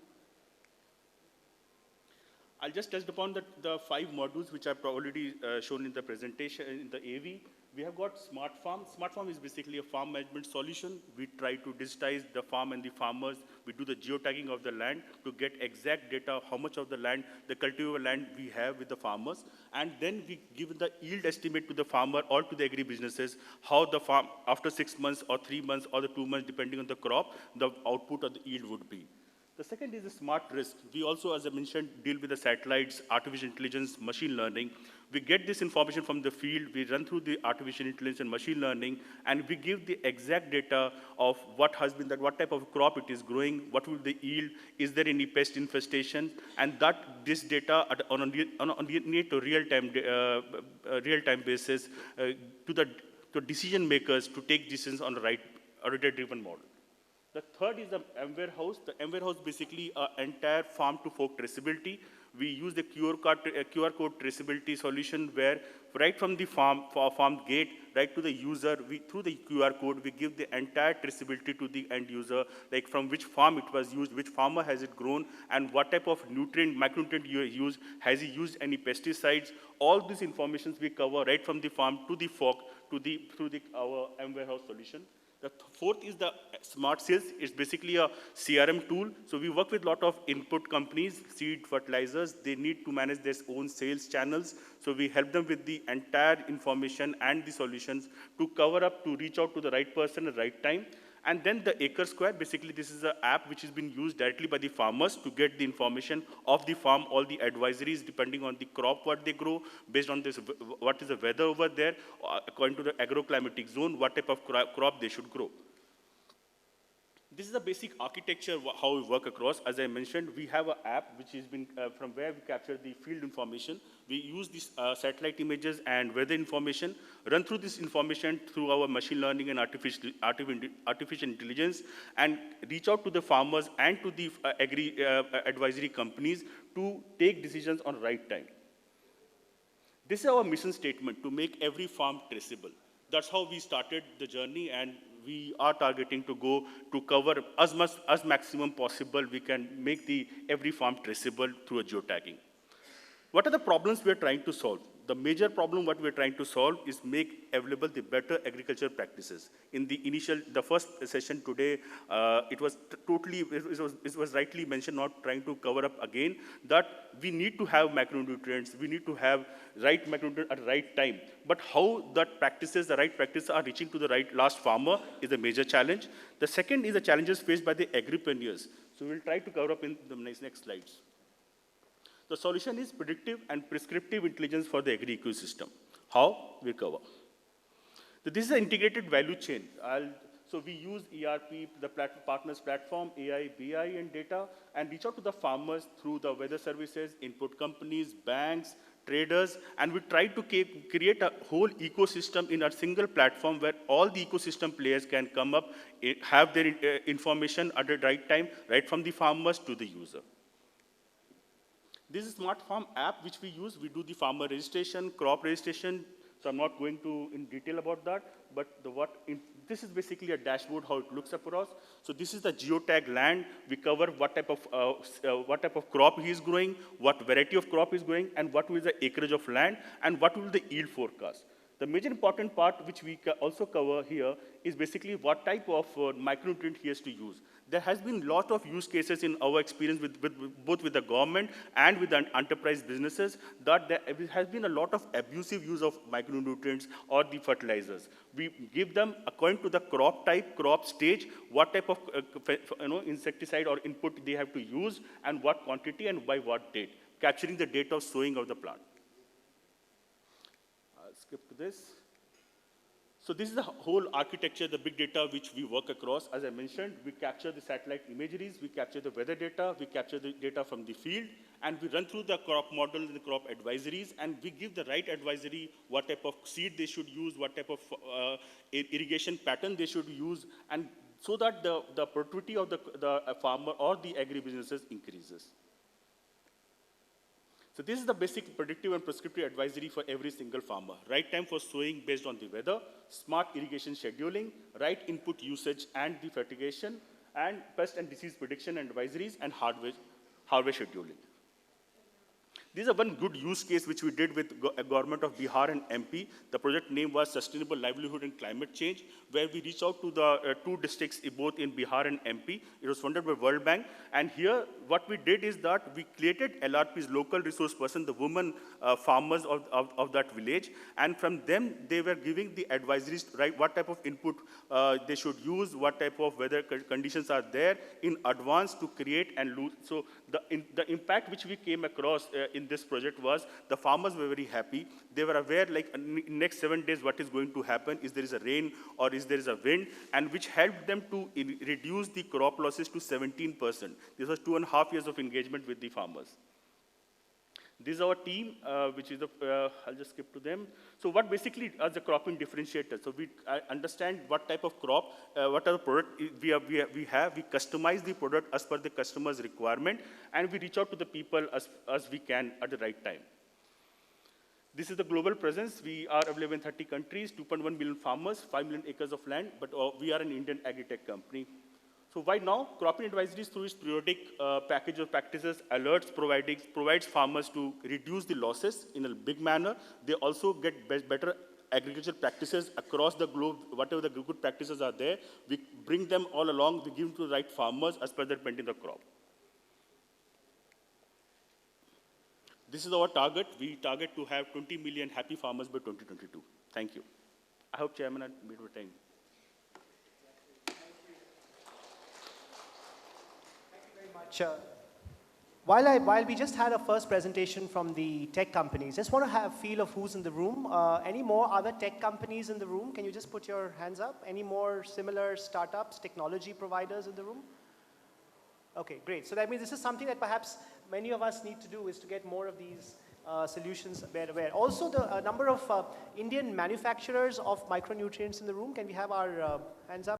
I'll just touch upon the 5 modules which I've already shown in the presentation, in the AV. We have got Smart Farm. Smart Farm is basically a farm management solution. We try to digitize the farm and the farmers. We do the geotagging of the land to get exact data, how much of the land, the cultivable land we have with the farmers. And then we give the yield estimate to the farmer or to the agri-businesses, how the farm, after 6 months or 3 months or the 2 months, depending on the crop, the output or the yield would be. The second is the smart risk. We also, as I mentioned, deal with the satellites, artificial intelligence, machine learning. We get this information from the field, we run through the artificial intelligence and machine learning, and we give the exact data of what has been that, what type of crop it is growing, what will the yield, is there any pest infestation, and this data on a near to real-time basis to decision makers to take decisions on the right data-driven model. The third is the M-Warehouse. The M-Warehouse is basically an entire farm-to-fork traceability. We use the QR code traceability solution where right from the farm gate, right to the user, through the QR code, we give the entire traceability to the end user, like from which farm it was used, which farmer has it grown, and what type of nutrient, micronutrient you used, has he used any pesticides. All these informations we cover right from the farm to the fork through our M-Warehouse solution. The fourth is the smart sales. It's basically a CRM tool. So we work with a lot of input companies, seed, fertilizers. They need to manage their own sales channels. So we help them with the entire information and the solutions to cover up, to reach out to the right person at the right time. And then the Acre Square, basically this is an app which has been used directly by the farmers to get the information of the farm, all the advisories depending on the crop what they grow, based on this, what is the weather over there, according to the agroclimatic zone, what type of crop they should grow. This is the basic architecture, how we work across. As I mentioned, we have an app which has been, from where we capture the field information. We use these satellite images and weather information, run through this information through our machine learning and artificial intelligence, and reach out to the farmers and to the advisory companies to take decisions on right time. This is our mission statement, to make every farm traceable. That's how we started the journey, and we are targeting to go to cover as maximum possible. We can make every farm traceable through a geotagging. What are the problems we are trying to solve? The major problem what we are trying to solve is make available the better agriculture practices. In the first session today, it was rightly mentioned, not trying to cover up again, that we need to have macronutrients, we need to have right macronutrient at the right time. But how the right practices are reaching to the last farmer is a major challenge. The second is the challenges faced by the agripreneurs. So we'll try to cover up in the next slides. The solution is predictive and prescriptive intelligence for the agri ecosystem. How? We cover. So this is an integrated value chain. So we use ERP, the partners platform, AI, BI, and data, and reach out to the farmers through the weather services, input companies, banks, traders, and we try to create a whole ecosystem in a single platform where all the ecosystem players can come up, have their information at the right time, right from the farmers to the user. This is Smart Farm app which we use. We do the farmer registration, crop registration. So I'm not going in detail about that, but this is basically a dashboard, how it looks across. So this is the geotag land. We cover what type of crop he is growing, what variety of crop is growing, and what will be the acreage of land, and what will be the yield forecast. The major important part which we also cover here is basically what type of micronutrient he has to use. There has been a lot of use cases in our experience both with the government and with the enterprise businesses, that there has been a lot of abusive use of micronutrients or the fertilizers. We give them, according to the crop type, crop stage, what type of insecticide or input they have to use, and what quantity and by what date, capturing the date of sowing of the plant. I'll skip to this. So this is the whole architecture, the big data which we work across. As I mentioned, we capture the satellite imageries, we capture the weather data, we capture the data from the field, and we run through the crop model and the crop advisories, and we give the right advisory, what type of seed they should use, what type of irrigation pattern they should use, and so that the productivity of the farmer or the agri-businesses increases. So this is the basic predictive and prescriptive advisory for every single farmer. Right time for sowing based on the weather, smart irrigation scheduling, right input usage and the fertigation, and pest and disease prediction and advisories, and harvest scheduling. This is one good use case which we did with government of Bihar and MP. The project name was Sustainable Livelihood and Climate Change, where we reached out to the two districts, both in Bihar and MP. It was funded by World Bank. And here, what we did is that we created LRP's local resource person, the women farmers of that village. And from them, they were giving the advisories, right, what type of input they should use, what type of weather conditions are there in advance to create and lose. So the impact which we came across in this project was the farmers were very happy. They were aware, like, in next 7 days, what is going to happen, is there is a rain or is there is a wind, and which helped them to reduce the crop losses to 17%. This was 2.5 years of engagement with the farmers. This is our team, which is I'll just skip to them. So what basically are the cropping differentiators? So we understand what type of crop, what are the product we have. We customize the product as per the customer's requirement, and we reach out to the people as we can at the right time. This is the global presence. We are available in 30 countries, 2.1 million farmers, 5 million acres of land, but we are an Indian agri-tech company. So why now? Cropping advisories through its periodic package of practices, alerts provides farmers to reduce the losses in a big manner. They also get better agricultural practices across the globe. Whatever the good practices are there, we bring them all along. We give them to the right farmers as per their in the crop. This is our target. We target to have 20 million happy farmers by 2022. Thank you. I hope Chairman had made your time. Much. While we just had a first presentation from the tech companies, just want to have a feel of who's in the room. Any more other tech companies in the room? Can you just put your hands up? Any more similar startups, technology providers in the room? Okay, great. So that means this is something that perhaps many of us need to do, is to get more of these solutions aware. Also, the number of Indian manufacturers of micronutrients in the room. Can we have our hands up?